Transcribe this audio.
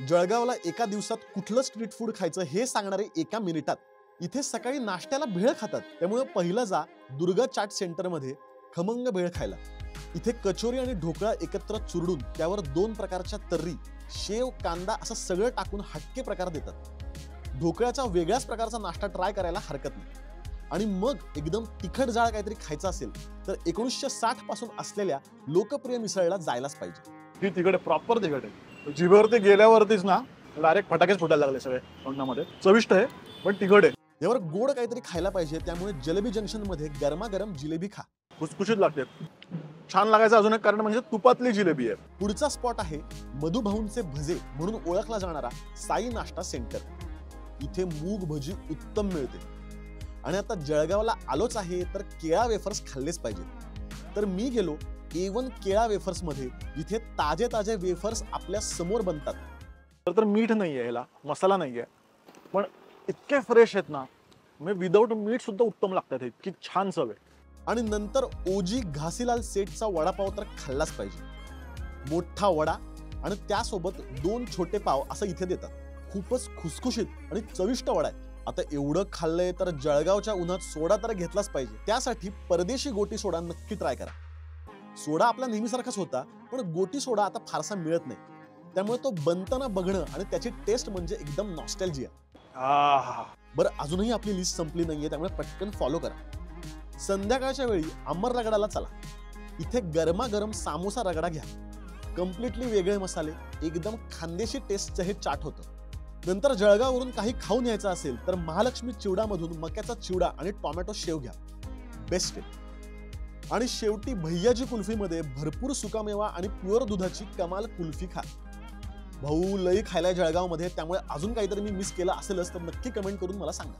जळगावला एका दिवसात कुठलं स्ट्रीट फूड खायचं हे सांगणारे एका मिनिटात. इथे सकाळी नाश्त्याला भेळ खातात, त्यामुळे पहिलं जा दुर्गा चाट सेंटर मध्ये खमंग भेळ खायला. इथे कचोरी आणि ढोकळा एकत्र चुरडून त्यावर 2 प्रकारच्या तर्री, शेव, कांदा असं सगळं टाकून हटके प्रकार देतात. ढोकळ्याचा वेगळ्याच प्रकारचा नाश्ता ट्राय करायला हरकत नाही. आणि मग एकदम तिखट जाळ काहीतरी खायचं असेल तर 1960 पासून असलेल्या लोकप्रिय मिसळला जायलाच पाहिजे. ही तिकडे प्रॉपर तिकडे जिभेवरती गेल्यावरतीच ना डायरेक्ट फटाकेच फुटायला लागले सगळे तोंडामध्ये. चविष्ट आहे पण तिखट आहे. यावर गोड काहीतरी खायला पाहिजे, त्यामुळे जलेबी जंक्शन मध्ये गरमागरम जिलेबी खा. खुसखुशीत लागते. छान लागायचं अजून एक कारण म्हणजे तुपातली जिलेबी आहे. पुढचा स्पॉट आहे मधुभाऊंचे भजे म्हणून ओळखला जाणारा साई नाश्ता सेंटर. इथे मूग भजी उत्तम मिळते. आणि आता जळगावला आलोच आहे तर केळा वेफर्स खाल्लेच पाहिजेत. तर मी गेलो A1 केळा वेफर्स मध्ये, जिथे ताजे ताजे वेफर्स आपल्या समोर बनतात. तर मीठ नाहीये, ह्याला मसाला नाहीये, पण इतके फ्रेश आहेत ना, म्हणजे विदाऊट मीठ सुद्धा उत्तम लागतात. इतकी छान चव आहे. आणि नंतर ओजी घासीलाल सेठचा वडापाव तर खाल्लाच पाहिजे. मोठा वडा आणि त्यासोबत 2 छोटे पाव असं इथे देतात. खूपच खुसखुशीत आणि चविष्ट वडा आहे. आता एवढं खाल्लंय तर जळगावच्या उन्हात सोडा तर घेतलाच पाहिजे. त्यासाठी परदेशी गोटी सोडा नक्की ट्राय करा. सोडा आपला नेहमीसारखाच होता, पण गोटी सोडा आता फारसा मिळत नाही. त्यामुळे तो बनताना बघणं आणि त्याची टेस्ट म्हणजे एकदम नॉस्टॅल्जिया. बरं, अजूनही आपली लिस्ट संपली नाहीये, त्यामुळे पटकन फॉलो करा. संध्याकाळच्या वेळी अमर रगडाला चला. इथे गरमागरम सामोसा रगडा घ्या. कम्प्लिटली वेगळे मसाले, एकदम खानदेशी टेस्टचं हे चाट होतं. नंतर जळगाववरून काही खाऊन यायचं असेल तर महालक्ष्मी चिवडामधून मक्याचा चिवडा आणि टोमॅटो शेव घ्या. बेस्ट आहे. आणि शेवटी भैयाजी कुल्फीमध्ये भरपूर सुकामेवा आणि प्युअर दुधाची कमाल कुल्फी खा. भाऊ लई खायला जळगावमध्ये, त्यामुळे अजून काहीतरी मी मिस केलं असेलच तर नक्की कमेंट करून मला सांगा.